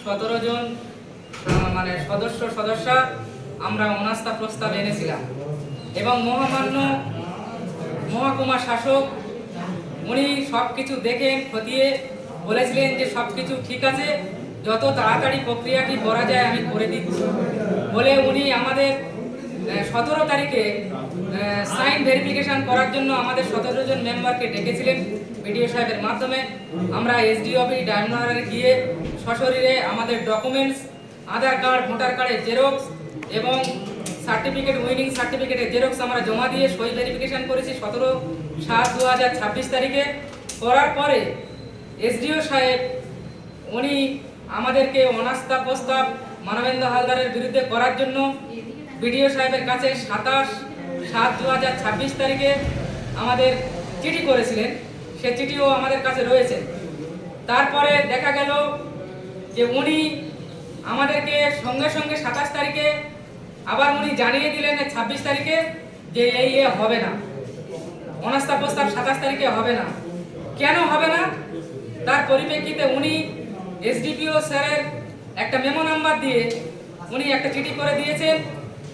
17 জন মানে সদস্যা আমরা অনাস্থা প্রস্তাব এনেছিলাম এবং মহামান্য মহকুমা শাসক উনি সব কিছু দেখেন খতিয়ে বলেছিলেন যে সব কিছু ঠিক আছে, যত তাড়াতাড়ি প্রক্রিয়াটি করা যায় আমি করে দিচ্ছি বলে উনি আমাদের 17 তারিখে সাইন ভেরিফিকেশন করার জন্য আমাদের 17 জন মেম্বারকে ডেকেছিলেন বিডিও সাহেবের মাধ্যমে। আমরা এসডিও অফিস ডায়মন্ডহারে গিয়ে সশরীরে আমাদের ডকুমেন্টস, আধার কার্ড, ভোটার কার্ডের জেরক্স এবং সার্টিফিকেট, উইনিং সার্টিফিকেটের জেরক্স আমরা জমা দিয়ে সই ভেরিফিকেশন করেছি 17/7/2026 তারিখে। করার পরে এসডিও সাহেব উনি আমাদেরকে অনাস্থা প্রস্তাব মানবেন্দ্র হালদারের বিরুদ্ধে করার জন্য বিডিও সাহেবের কাছে 27/7/2026 তারিখে আমাদের চিঠি করেছিলেন, সে চিঠিও আমাদের কাছে রয়েছে। তারপরে দেখা গেল যে উনি আমাদেরকে সঙ্গে সঙ্গে 27 তারিখে আবার উনি জানিয়ে দিলেন 26 তারিখে যে এই হবে না, অনাস্থা প্রস্তাব 27 তারিখে হবে না। কেন হবে না? তার পরিপ্রেক্ষিতে উনি এসডিপিও স্যারের একটা মেমো নাম্বার দিয়ে উনি একটা চিঠি করে দিয়েছেন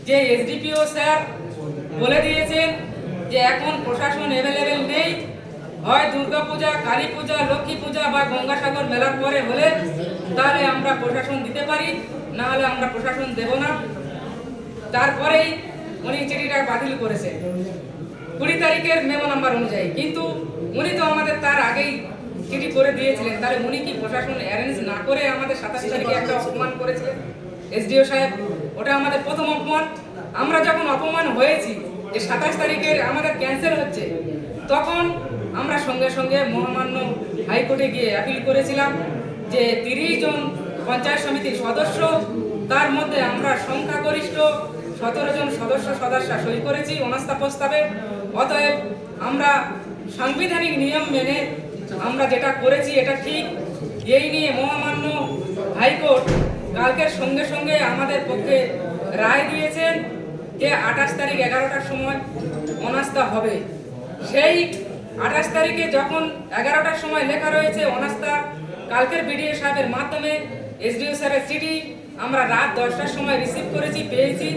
যে এসডিপিও স্যার বলে দিয়েছেন যে এখন প্রশাসন অ্যাভেলেবেল নেই, হয় দুর্গাপূজা, কালী পূজা, লক্ষ্মী পূজা বা গঙ্গাসাগর মেলার পরে হলে তাহলে আমরা প্রশাসন দিতে পারি, না হলে আমরা প্রশাসন দেব না। তারপরেই উনি চিঠিটা বাতিল করেছেন 20 তারিখের মেমো নাম্বার অনুযায়ী। কিন্তু উনি তো আমাদের তার আগেই চিঠি করে দিয়েছিলেন, তাহলে উনি কি প্রশাসন অ্যারেঞ্জ না করে আমাদের 27 তারিখে একটা অপমান করেছিলেন এসডিও সাহেব? ওটা আমাদের প্রথম অপমান। আমরা যখন অপমান হয়েছি যে 27 তারিখের আমাদের ক্যান্সেল হচ্ছে, তখন আমরা সঙ্গে সঙ্গে মহামান্য হাইকোর্টে গিয়ে অ্যাপিল করেছিলাম যে 30 জন পঞ্চায়েত সমিতির সদস্য, তার মধ্যে আমরা সংখ্যাগরিষ্ঠ 17 জন সদস্য সই করেছি অনাস্থা প্রস্তাবে। অতএব আমরা সাংবিধানিক নিয়ম মেনে আমরা যেটা করেছি এটা ঠিক। এই নিয়ে মহামান্য হাইকোর্ট কালকের সঙ্গে সঙ্গে আমাদের পক্ষে রায় দিয়েছেন যে 28 তারিখ 11টার সময় অনাস্থা হবে। সেই 28 তারিখে যখন 11টার সময় লেখা রয়েছে অনাস্থা, কালকের বিডিও সাহেবের মাধ্যমে এসডিও স্যারের চিঠি আমরা রাত 10টার সময় রিসিভ করেছি, পেয়েছি।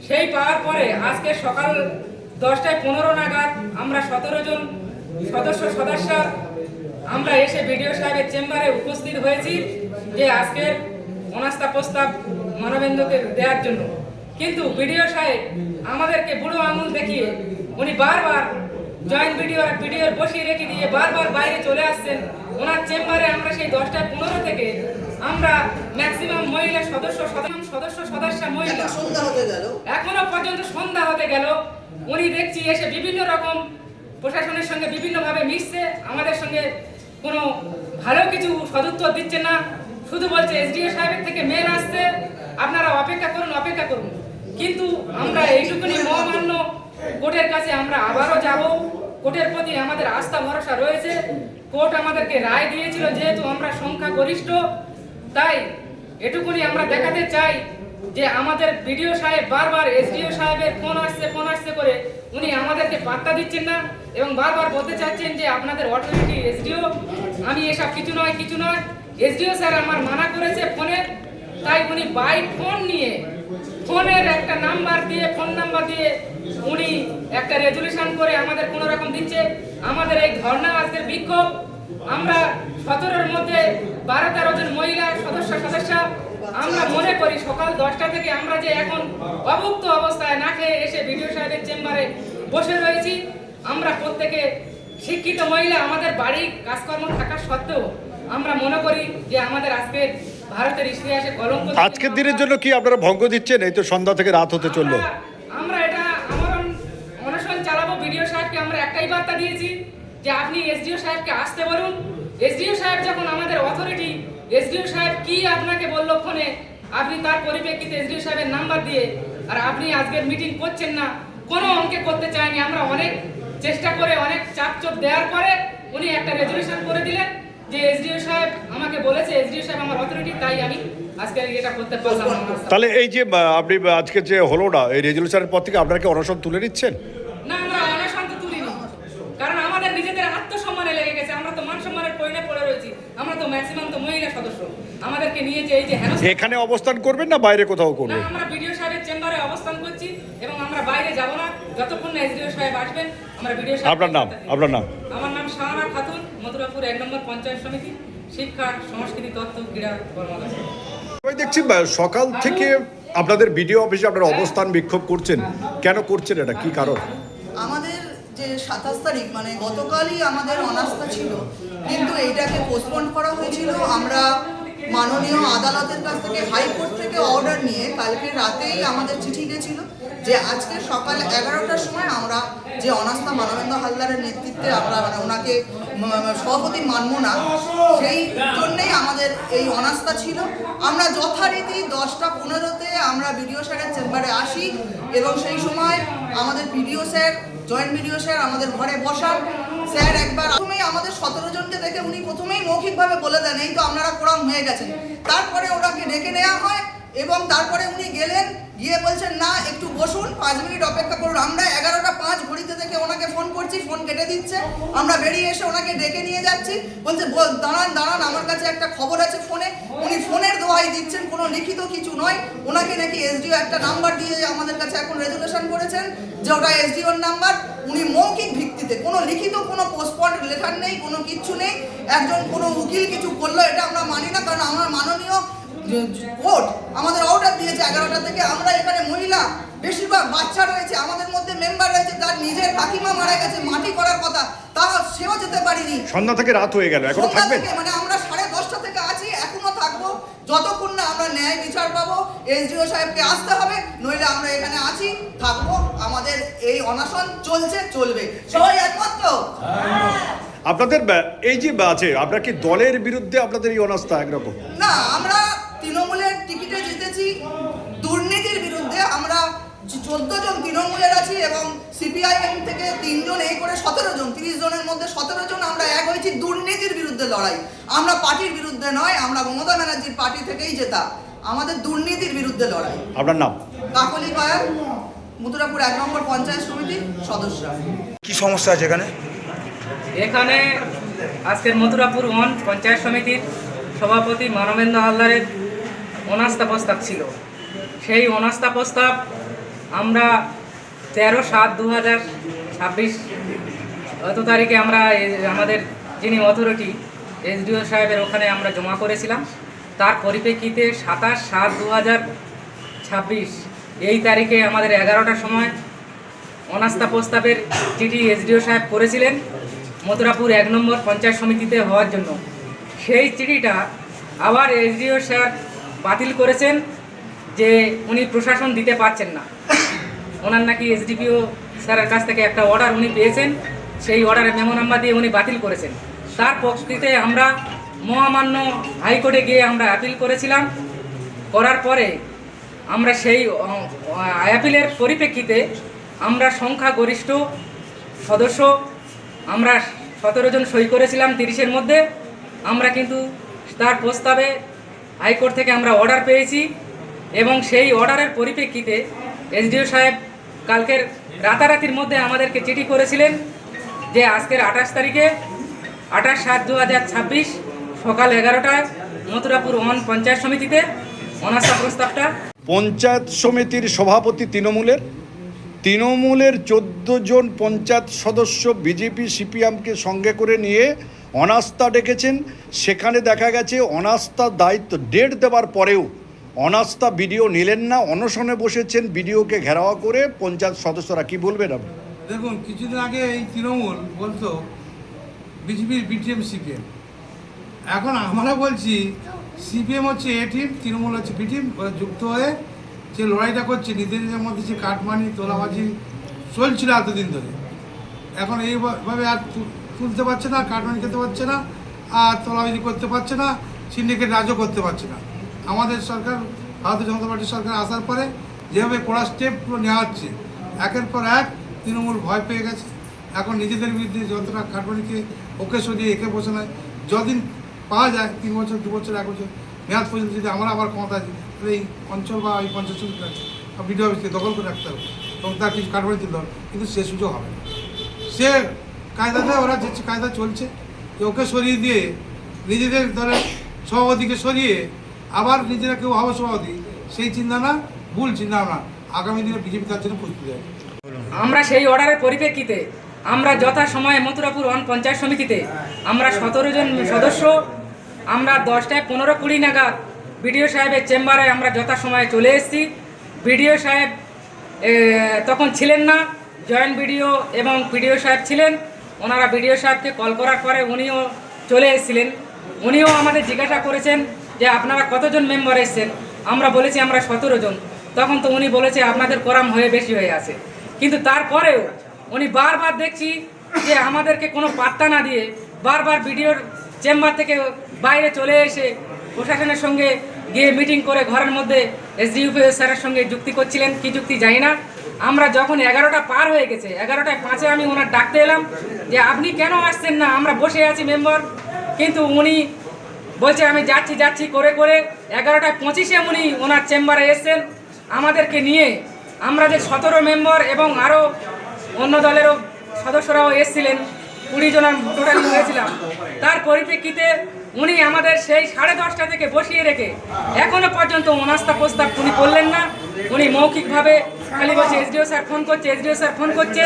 সেই পাওয়ার পরে আজকে সকাল 10:15 নাগাদ আমরা 17 জন সদস্য আমরা এসে বিডিও সাহেবের চেম্বারে উপস্থিত হয়েছি যে আজকের অনাস্থা প্রস্তাব মানবেন্দ্রকে দেওয়ার জন্য। কিন্তু বিডিও সাহেব আমাদেরকে বুড়ো আঙুল দেখিয়ে উনি বারবার জয়েন্ট বিডিওর বসিয়ে রেখে দিয়ে বারবার বাইরে চলে আসছেন ওনার চেম্বারে। আমরা সেই 10:15 থেকে আমরা ম্যাক্সিমাম মহিলা সদস্য মহিলা এখনো পর্যন্ত সন্ধ্যা হতে গেল। উনি দেখছি এসে বিভিন্ন রকম প্রশাসনের সঙ্গে বিভিন্নভাবে মিশছে, আমাদের সঙ্গে কোনো ভালো কিছু সদুত্তর দিচ্ছে না, শুধু বলছে এসডিও সাহেবের থেকে মেল আসছে, আপনারা অপেক্ষা করুন। কিন্তু আমরা এইটুকুনি মহামান্য কোর্টের কাছে আমরা আবারও যাব। কোর্টের প্রতি আমাদের আস্থা ভরসা রয়েছে। কোর্ট আমাদেরকে রায় দিয়েছিল যেহেতু আমরা সংখ্যাগরিষ্ঠ, তাই এটুকুনি আমরা দেখাতে চাই যে আমাদের বিডিও সাহেব বারবার এসডিও সাহেবের ফোন আসছে করে উনি আমাদেরকে পাত্তা দিচ্ছেন না এবং বারবার বলতে চাচ্ছেন যে আপনাদের অথরিটি এসডিও, আমি এসব কিছু নয়। এসডিও স্যার আমার মানা করেছে ফোনে, তাই উনি বাই ফোন নিয়ে ফোনের একটা ফোন নাম্বার দিয়ে উনি একটা রেজুলেশন করে আমাদের কোনো রকম দিচ্ছে। আমাদের এই ধর্ণা আজকের বিক্ষোভ আমরা 17-র মধ্যে 12-13 জন মহিলা সদস্য আমরা মনে করি সকাল 10টা থেকে আমরা যে এখন অভুক্ত অবস্থায় না খেয়ে এসে বিডিও সাহেবের চেম্বারে বসে রয়েছি। আমরা প্রত্যেকে শিক্ষিত মহিলা, আমাদের বাড়ি কাজকর্ম থাকা সত্ত্বেও আমরা মনে করি যে আমাদের আজকের ভারতের ইতিহাসে কলঙ্ক। আজকের দিনের জন্য কি আপনারা ভঙ্গ দিচ্ছেন? এই তো সন্ধ্যা থেকে রাত হতে চললো। আমরা এটা অনশন চালাবো। বিডিও সাহেবকে আমরা একটাই বার্তা দিয়েছি যে আপনি এসডিও সাহেবকে আসতে বলুন। এসডিও সাহেব যখন আমাদের অথরিটি, এসডিও সাহেব কি আপনাকে বললো ফোনে, আপনি তার পরিপ্রেক্ষিতে এসডিও সাহেবের নাম্বার দিয়ে আর আপনি আজকের মিটিং করছেন না, কোনো অঙ্কে করতে চাইনি। আমরা অনেক চেষ্টা করে অনেক চাপচোপ দেওয়ার পরে উনি একটা রেজুলেশন করে দিলেন যে এসডিও সাহেব আমাকে বলেছে, এসডিও সাহেব আমার অথরিটি, তাই আমি আজকে এটা করতে পারলাম। তাহলে এই যে আপনি আজকে যে হলো না, এই রেজুলেশনের পর থেকে আপনারা কি অনশন তুলে নিচ্ছেন? না, আমরা অনশন তো তুলিনি, কারণ আমাদের নিজেদের আত্মসম্মানে লেগে গেছে। আমরা তো মান সম্মানের পরিণে পড়ে রয়েছি। আমরা তো ম্যাক্সিমাম তো মহিলা সদস্য, আমাদেরকে নিয়ে যে এই যে হেনস্থা, এখানে অবস্থান করবেন না বাইরে কোথাও না করবেন? আমরা বিডিও সাহেবের চেম্বারে অবস্থান করছি এবং আমরা বাইরে যাব না যতক্ষণ না এসডিও সাহেব আসবেন। আমরা বিডিও সাহেব। আপনার নাম? আপনার নাম? আমার নাম শাহানা খাতুন, মথুরাপুর 1 নম্বর পঞ্চায়েত সমিতি, শিক্ষা সংস্কৃতি তথ্য ক্রীড়া কর্মকর্তা। আমি দেখছি সকাল থেকে আপনাদের বিডিও অফিসে আপনারা অবস্থান বিক্ষোভ করছেন, কেন করছেন, এটা কি কারণ? আমাদের যে 27 তারিখ মানে গতকালই আমাদের অনাস্থা ছিল, কিন্তু এইটাকে পোস্টপোন করা হয়েছিল। আমরা মাননীয় আদালতের কাছ থেকে হাইকোর্ট থেকে অর্ডার নিয়ে কালকে রাতেই আমাদের চিঠি গেছিল যে আজকে সকাল 11টার সময় আমরা যে অনাস্থা মানবেন্দ্র হালদারের নেতৃত্বে আমরা মানে ওনাকে সভাপতি মানব না, সেই জন্যেই আমাদের এই অনাস্থা ছিল। আমরা যথারীতি 10:15-তে আমরা বিডিও স্যারের চেম্বারে আসি এবং সেই সময় আমাদের BDO sir, joint BDO sir আমাদের ঘরে বসান। স্যার একবার প্রথমেই আমাদের 17 জনকে দেখে উনি প্রথমেই মৌখিকভাবে বলে দেন এই তো আপনারা কোরাম হয়ে গেছেন। তারপরে ওনাকে ডেকে নেওয়া হয় এবং তারপরে উনি গেলেন, গিয়ে বলছেন না একটু বসুন, 5 মিনিট অপেক্ষা করুন। আমরা 11:05 ঘড়িতে থেকে ওনাকে ফোন করছি, ফোন কেটে দিচ্ছে। আমরা বেরিয়ে এসে ওনাকে ডেকে নিয়ে যাচ্ছি, বলছে দাঁড়ান দাঁড়ান আমার কাছে একটা খবর আছে ফোনে। উনি ফোনের দোহাই দিচ্ছেন, কোনো লিখিত কিছু নয়। ওনাকে নাকি এসডিও একটা নাম্বার দিয়ে আমাদের কাছে এখন রেজুলেশন করেছেন যে ওটা এসডিওর নাম্বার। উনি মৌখিক ভিত্তিতে, কোনো লিখিত কোনো পোস্টপন্ড লেটার নেই, কোনো কিচ্ছু নেই। একজন কোনো উকিল কিছু করলো এটা আমরা মানি না, কারণ আমার মাননীয় কোর্ট আমাদের অর্ডার দিয়েছে 11টা থেকে। আমরা এখানে মহিলা, বেশিরভাগ বাচ্চা রয়েছে, আমাদের মধ্যে মেম্বার রয়েছে, তার নিজের কাকিমা মারা গেছে, মাটি করার কথা, তা সেও যেতে পারিনি। সন্ধ্যা থেকে রাত হয়ে গেল, এখনো থাকবেন? মানে আমরা 10:30 থেকে আছি, এখনো থাকবো যতক্ষণ না আমরা ন্যায় বিচার পাবো। এসডিও সাহেবকে আসতে হবে, নইলে আমরা এখানে আছি, থাকবো। আমাদের এই অনশন চলছে, চলবে। সবাই একমত তো? আপনাদের এই যে আছে, আপনার কি দলের বিরুদ্ধে আপনাদের এই অনাস্থা একরকম? না, আমরা তৃণমূলের টিকিটে জিতেছি, দুর্নীতির বিরুদ্ধে। আমরা 14 জন তৃণমূলের আছি এবং সিপিআইএম থেকে 3 জন, এই করে 17 জন, 30 জনের মধ্যে 17 জন আমরা এক হয়েছি দুর্নীতির বিরুদ্ধে লড়াই। আমরা পার্টির বিরুদ্ধে নয়, আমরা মমতা ব্যানার্জির পার্টি থেকেই জেতা, আমাদের দুর্নীতির বিরুদ্ধে লড়াই। আপনার নাম? কাকলি পায়াল, মথুরাপুর 1 নম্বর পঞ্চায়েত সমিতির সদস্য। কি সমস্যা আছে এখানে? এখানে আজকের মথুরাপুর 1 পঞ্চায়েত সমিতির সভাপতি মানবেন্দ্র হালদারের অনাস্থা প্রস্তাব ছিল। সেই অনাস্থা প্রস্তাব আমরা 13/7/2026 গত তারিখে আমরা আমাদের যিনি অথরিটি এসডিও সাহেবের ওখানে আমরা জমা করেছিলাম। তার পরিপ্রেক্ষিতে 27/7/2026 এই তারিখে আমাদের 11টার সময় অনাস্থা প্রস্তাবের চিঠি এসডিও সাহেব করেছিলেন মথুরাপুর 1 নম্বর পঞ্চায়েত সমিতিতে হওয়ার জন্য। সেই চিঠিটা আবার এসডিও স্যার বাতিল করেছেন যে উনি প্রশাসন দিতে পারছেন না। ওনার নাকি এসডিপিও স্যারের কাছ থেকে একটা অর্ডার উনি পেয়েছেন, সেই অর্ডারের মেমো নাম্বার দিয়ে উনি বাতিল করেছেন। তার পক্ষে আমরা মহামান্য হাইকোর্টে গিয়ে আমরা অ্যাপিল করেছিলাম। করার পরে আমরা সেই অ্যাপিলের পরিপ্রেক্ষিতে আমরা সংখ্যাগরিষ্ঠ সদস্য, আমরা 17 জন সই করেছিলাম 30-এর মধ্যে। আমরা কিন্তু তার প্রস্তাবে হাইকোর্ট থেকে আমরা অর্ডার পেয়েছি এবং সেই অর্ডারের পরিপ্রেক্ষিতে এসডিও সাহেব কালকের রাতারাতির মধ্যে আমাদেরকে চিঠি করেছিলেন যে আজকের 28 তারিখে 28/7/2026 সকাল 11টায় মথুরাপুর 1 পঞ্চায়েত সমিতিতে অনাস্থা প্রস্তাবটা। পঞ্চায়েত সমিতির সভাপতি তৃণমূলের 14 জন পঞ্চায়েত সদস্য বিজেপি সিপিএমকে সঙ্গে করে নিয়ে অনাস্থা ডেকেছেন। সেখানে দেখা গেছে অনাস্থা দায়িত্ব ডেট দেওয়ার পরেও অনাস্থা বিডিও নিলেন না, অনশনে বসেছেন বিডিওকে ঘেরাও করে পঞ্চায়েত সদস্যরা। কি বলবেন আপনি? দেখুন, কিছুদিন আগে এই তৃণমূল বলতো বিজেপির বিটিএম সিপিএম, এখন আমরা বলছি সিপিএম হচ্ছে এ টিম, তৃণমূল হচ্ছে বি টিম। ওরা যুক্ত হয়ে যে লড়াইটা করছে, নিজেদের মধ্যে যে কাটমানি তোলাবাজি চলছিল এতদিন ধরে, এখন এইভাবে আর তুলতে পারছে না, কাটমানি খেতে পারছে না, আর তোলাবাজি করতে পারছে না, সিন্ডিকেট রাজও করতে পারছে না। আমাদের সরকার, ভারতীয় জনতা পার্টির সরকার আসার পরে যেভাবে কড়া স্টেপগুলো নেওয়া হচ্ছে, একের পর এক তৃণমূল ভয় পেয়ে গেছে। এখন নিজেদের বিরুদ্ধে যতটা কাটমানিকে ওকে সরিয়ে একে বসে নেয়, যতদিন পাওয়া যায় 3 বছর 2 বছর 1 বছর মেয়াদ পর্যন্ত যদি আমরা আবার ক্ষমতা আছি, তাহলে এই অঞ্চল বা এই পঞ্চায়েত বিডিও অফিসকে দখল করে রাখতে হবে এবং তার কিছু কাটমানি তুলতে হবে, কিন্তু সে সুযোগ হবে না। সে কায়দাতে ওরা যে কায়দা চলছে যে ওকে সরিয়ে দিয়ে নিজেদের দলের সভাপতিকে সরিয়ে আবার নিজেরা কেউ হবে সভাপতি, সেই চিন্তানা ভুল চিন্তাভাবনা। আগামী দিনে বিজেপি তার জন্য প্রস্তুত আছে। আমরা সেই অর্ডারের পরিপ্রেক্ষিতে আমরা যথাসময়ে মথুরাপুর ওয়ান পঞ্চায়েত সমিতিতে আমরা 17 জন সদস্য আমরা 10টায় 15-20 নাগাদ বিডিও সাহেবের চেম্বারে আমরা যথাসময়ে চলে এসেছি। বিডিও সাহেব তখন ছিলেন না, জয়েন্ট বিডিও এবং পিডিও সাহেব ছিলেন। ওনারা বিডিও সাহেবকে কল করার পরে উনিও চলে এসেছিলেন। উনিও আমাদের জিজ্ঞাসা করেছেন যে আপনারা কতজন মেম্বার এসেছেন। আমরা বলেছি আমরা 17 জন। তখন তো উনি বলেছে আপনাদের কোরাম হয়ে বেশি হয়ে আছে। কিন্তু তারপরেও উনি বারবার দেখছি যে আমাদেরকে কোনো পাত্তা না দিয়ে বারবার বিডিওর চেম্বার থেকে বাইরে চলে এসে প্রশাসনের সঙ্গে গিয়ে মিটিং করে ঘরের মধ্যে এসডিইউ স্যারের সঙ্গে যুক্তি করছিলেন। কি যুক্তি জানি না। আমরা যখন 11টা পার হয়ে গেছে, 11টায় 5-এ আমি ওনার ডাকতে এলাম যে আপনি কেন আসছেন না, আমরা বসে আছি মেম্বার। কিন্তু উনি বলছে আমি যাচ্ছি করে করে 11টায় 25-এ উনি ওনার চেম্বারে এসছেন আমাদেরকে নিয়ে। আমরা যে 17 মেম্বার এবং আরও অন্য দলেরও সদস্যরাও এসেছিলেন, 20 জনের টোটালি হয়েছিলাম। তার পরিপ্রেক্ষিতে উনি আমাদের সেই 10:30 থেকে বসিয়ে রেখে এখনো পর্যন্ত অনাস্থা প্রস্তাব উনি করলেন না। উনি মৌখিকভাবে খালি বলছে এসডিও স্যার ফোন করছে।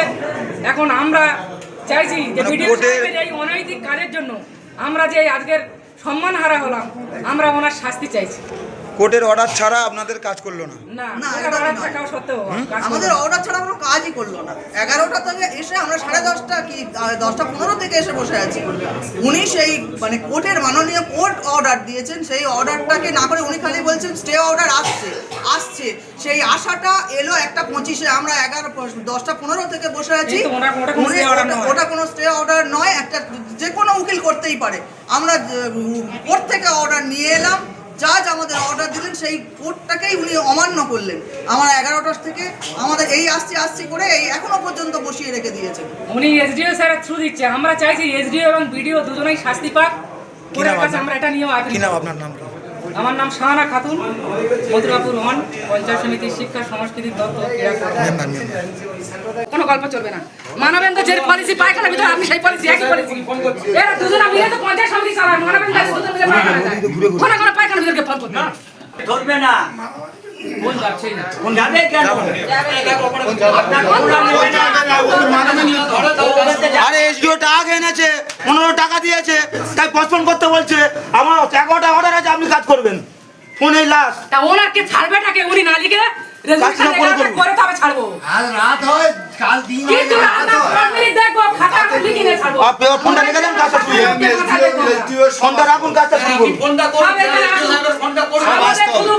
এখন আমরা চাইছি যে বিডিও সাহেবের এই অনৈতিক কাজের জন্য আমরা যে আজকের সম্মান হারা হলাম, আমরা ওনার শাস্তি চাইছি। কোর্টের অর্ডার ছাড়া আপনাদের কাজ করলো না? না, না, ওনার একদমই অর্ডার নয়। থাকাও সত্ত্বেও কাজ করলো আমাদের না। অর্ডার ছাড়া কোনো কাজই করলো না। 11টা থেকে এসে আমরা 10:30 কি 10:15 থেকে এসে বসে আছি। উনি সেই মানে কোর্টের মাননীয় কোর্ট অর্ডার দিয়েছেন, সেই অর্ডারটাকে না করে উনি খালি বলছেন স্টে অর্ডার আসছে। সেই আশাটা এলো 1:25-এ। আমরা 10:15 থেকে বসে আছি। কিন্তু ওটা কোনো stay order নয়। ওটা কোনো স্টে অর্ডার নয়, একটা যে কোনো উকিল করতেই পারে। আমরা কোর্ট থেকে অর্ডার নিয়ে এলাম, জাজ আমাদের অর্ডার দিলেন, সেই কোর্টটাকেই উনি অমান্য করলেন। আমরা 11টা থেকে আমাদের এই আসছি করে এই এখনো পর্যন্ত বসিয়ে রেখে দিয়েছেন। উনি এসডিও স্যারের থ্রু দিচ্ছে। আমরা চাইছি এসডিও এবং বিডিও দুজনেই শাস্তি পাক। কোর্টের কাছে আমরা এটা নিয়েও আপিল কি নাম করব। আপনার নাম? আমার নাম শাহানা খাতুন, মথুরাপুর ওয়ান পঞ্চায়েত সমিতির শিক্ষা সংস্কৃতি তত্ত্ব ক্রীড়া কোনো গল্প চলবে না। মানবেন্দ্র যে পলিসি পায়খানার ভিতরে আপনি সেই পলিসি একই পলিসি এরা দুজনে মিলে তো পঞ্চায়েত সমিতি চালায়। মানবেন্দ্র দুজনে মিলে পায়খানা যায়। কোনো পায়খানার ভিতরে ফোন করতে না ধরবে না। কোন যাচ্ছেই না। কোন যাবে কেন? আরে এসডিও টাকা এনেছে, 15 টাকা দিয়েছে, তাই পোস্টপোন করতে বলছে। আমার 11টা অর্ডার আছে, আপনি কাজ করবেন। ফোনে লাস্ট তা ওনাকে ছাড়বেটাকে উনি না লিখে রেজুলেশন করে তবে ছাড়বো। আজ রাত হয়, কাল দিন হয়, কিন্তু আমরা 5 মিনিট দেখবো, খাতা লিখে নিয়ে ছাড়বো। আপনি ফোনটা রেখে দেন, কাজটা শুরু করুন। ফোনটা রাখুন, কাজটা শুরু করুন। ফোনটা করুন, ফোনটা করুন।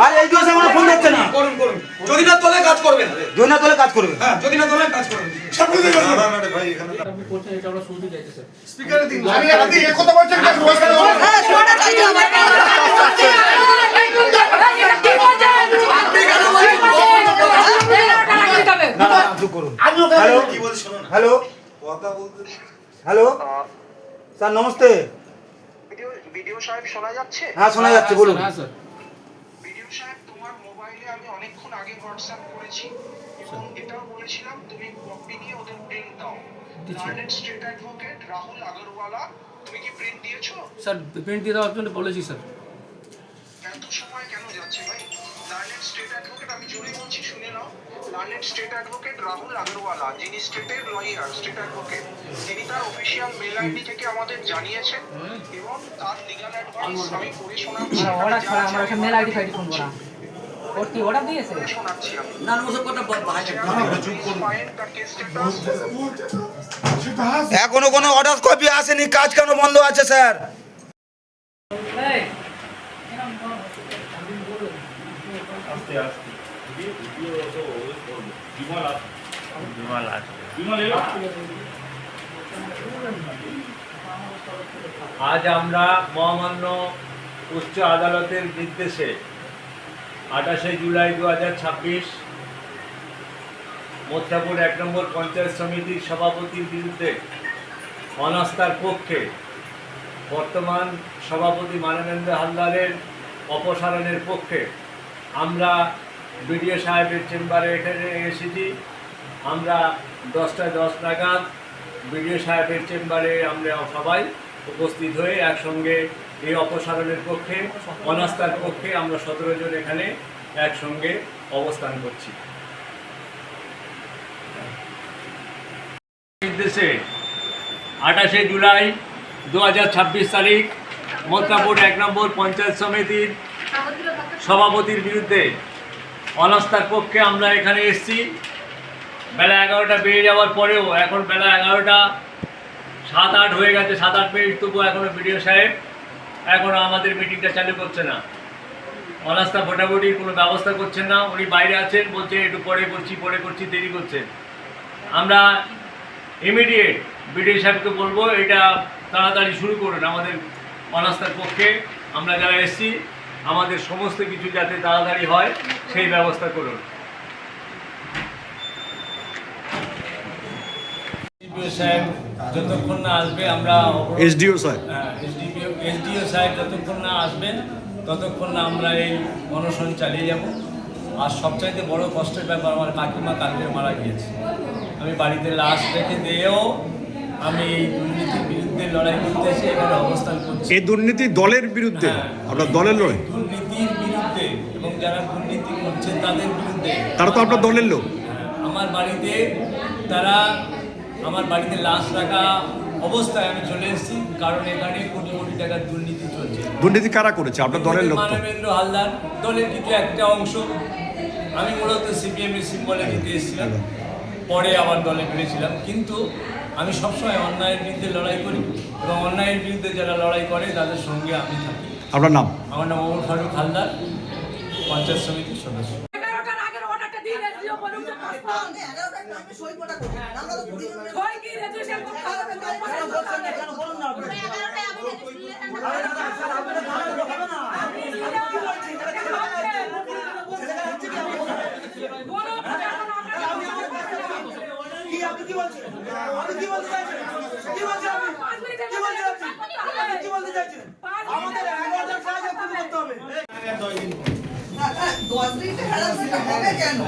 আরে এসডিও সাহেব আমার ফোন দিচ্ছে না। করুন করুন। যদি না তোলে কাজ করবেন। যদি না তোলে কাজ করবে। হ্যাঁ, যদি না তোলে কাজ করবেন। হ্যাঁ, শোনা চাইছে আমার। Hello hello hello sir namaste. Video সাহেব শোনা যাচ্ছে? হ্যাঁ শোনা যাচ্ছে, বলুন। ভিডিও সাহেব, তোমার মোবাইলে আমি অনেকক্ষণ আগে হোয়াটসঅ্যাপ করেছি এবং এটাও বলেছিলাম তুমি কপি নিয়ে ওদের প্রিন্ট দাও। Learned state advocate Rahul Agarwala, তুমি কি প্রিন্ট দিয়েছো? স্যার প্রিন্ট দিয়ে দেওয়ার জন্য বলেছি স্যার। এত সময় কেন যাচ্ছে ভাই? লার্নেড স্টেট অ্যাডভোকেট, আমি জোরে বলছি শুনে নাও। Learned state advocate Rahul Agarwala, যিনি স্টেটের লয়ার, স্টেট অ্যাডভোকেট, তিনি তার অফিসিয়াল মেল আইডি থেকে আমাদের জানিয়েছেন এবং তার লিগ্যাল অ্যাডভাইস আমি পড়ে শোনাচ্ছি। অর্ডার ছাড়া আমরা এখানে মেল আইডি ফাইডি ফোন করা। ওর কি অর্ডার দিয়েছে? পড়ে শোনাচ্ছি আমি। না না, ওসব কথা বাইরে। তার কেস স্ট্যাটাস এখনো কোনো অর্ডার কপি আসেনি, কাজ কেন বন্ধ আছে স্যার? এই, আজ আমরা মহামান্য উচ্চ আদালতের নির্দেশে 28শে জুলাই 2026 মথুরাপুর 1 নম্বর পঞ্চায়েত সমিতির সভাপতির বিরুদ্ধে অনাস্থার পক্ষে বর্তমান সভাপতি মানবেন্দ্র হালদারের অপসারণের পক্ষে আমরা বিডিও সাহেবের চেম্বারে এখানে এসেছি। আমরা 10:10 নাগাদ বিডিও সাহেবের চেম্বারে আমরা সবাই উপস্থিত হয়ে একসঙ্গে এই অপসারণের পক্ষে, অনাস্থার পক্ষে আমরা 17 জন এখানে একসঙ্গে অবস্থান করছি। নির্দেশে 28শে জুলাই 2026 তারিখ মথুরাপুর 1 নম্বর পঞ্চায়েত সমিতির সভাপতির বিরুদ্ধে অনাস্থার পক্ষে আমরা এখানে এসেছি। বেলা 11টা বেজে যাওয়ার পরেও এখন বেলা 11টা 7-8 হয়ে গেছে, 7-8 মিনিট, তবুও এখনও বিডিও সাহেব এখনও আমাদের মিটিংটা চালু করছে না। অনাস্থা ভোটাভুটির কোনো ব্যবস্থা করছেন না, উনি বাইরে আছেন, বলছে একটু পরে করছি, দেরি করছেন। আমরা ইমিডিয়েট বিডিও সাহেবকে বলবো এটা তাড়াতাড়ি শুরু করুন। আমাদের অনাস্থার পক্ষে আমরা যারা এসেছি আমাদের সমস্ত কিছু যাতে তাড়াতাড়ি হয় সেই ব্যবস্থা করুন। এসডিও সাহেব যতক্ষণ না আসবে আমরা এসডিও সাহেব এসডিও সাহেব যতক্ষণ না আসবেন ততক্ষণ না আমরা এই অনশন চালিয়ে যাব। আর সবচাইতে বড় কষ্টের ব্যাপার, আমার কাকিমা কালকে মারা গিয়েছে। আমি বাড়িতে লাশ রেখে দিয়েও আমি এই দুর্নীতির বিরুদ্ধে লড়াই করতে এসে এখানে অবস্থান করছি। এই দুর্নীতি দলের বিরুদ্ধে, আপনার দলের লড়াই? দুর্নীতির বিরুদ্ধে এবং যারা দুর্নীতি করছে তাদের বিরুদ্ধে। তারা তো আপনার দলের লোক। আমার বাড়িতে তারা আমার বাড়িতে লাশ রাখা অবস্থায় আমি চলে এসেছি, কারণ এখানে কোটি কোটি টাকার দুর্নীতি চলছে। দুর্নীতি কারা করেছে? আপনার দলের লোক তো। মানবেন্দ্র হালদার দলের কিছু একটা অংশ। আমি মূলত সিপিএমের সিম্বলে দিতে এসেছিলাম, পরে আবার দলে ফিরেছিলাম। কিন্তু আমি সবসময় অন্যায়ের বিরুদ্ধে লড়াই করি এবং অন্যায়ের বিরুদ্ধে যারা লড়াই করে তাদের সঙ্গে আমি থাকি। আপনার নাম? আমার নাম ওমর ফারুক হালদার, পঞ্চায়েত সমিতির সদস্য।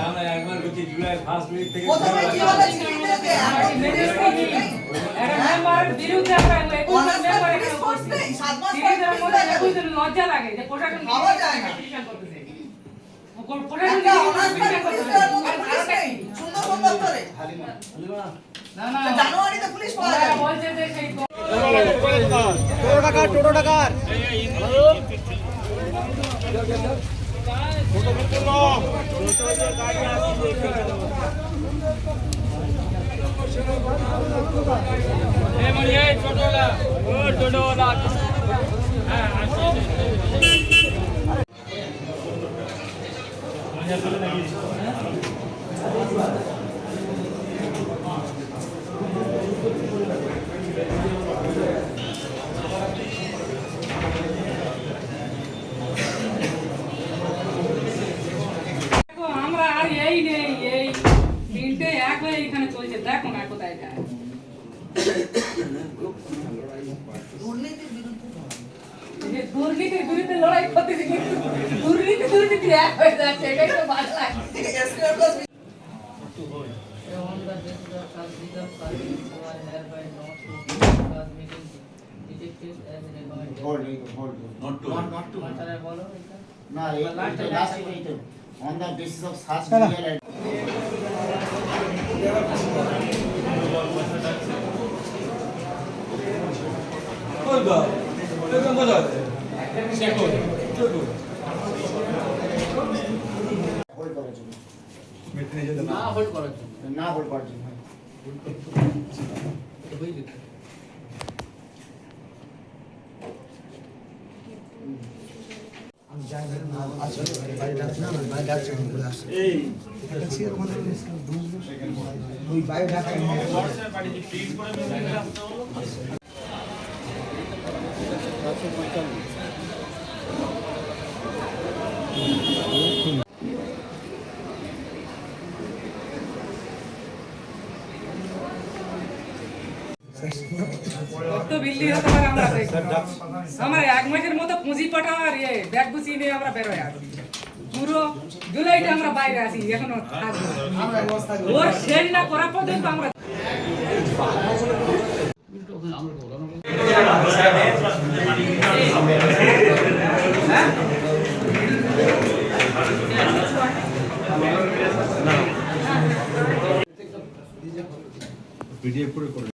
আমরা একবার বলছি জুলাই ফার্স্ট উইক থেকে লজ্জা লাগে যে প্রশাসন জানুয়ারিতে পুলিশ পাওয়া যায় বলছে যে সেই টোটো টাকার আমরা আর এই নেই, এই তিনটে এক হয়ে এখানে চলছে। দেখো না কোথায় যায়। দুর্নীতির বিরুদ্ধে লড়াই করতেছি, কিন্তু দুর্নীতি এক হয়ে যাচ্ছে। এটাই তো ভালো লাগে। না এই লাস্ট এই তো on the basis of such real hold করার জন্য না হোল্ড করার জন্য কত বিল্লি হতে পারে আমরা দেখি। আমরা এক মাসের মতো পুঁজি পাঠা আর ব্যাগ গুছিয়ে নিয়ে আমরা বেরোয় আসি। পুরো জুলাইটা আমরা বাইরে আছি, এখনো থাকবো। ওর সেল না করা পর্যন্ত আমরা ভিডিও করে করে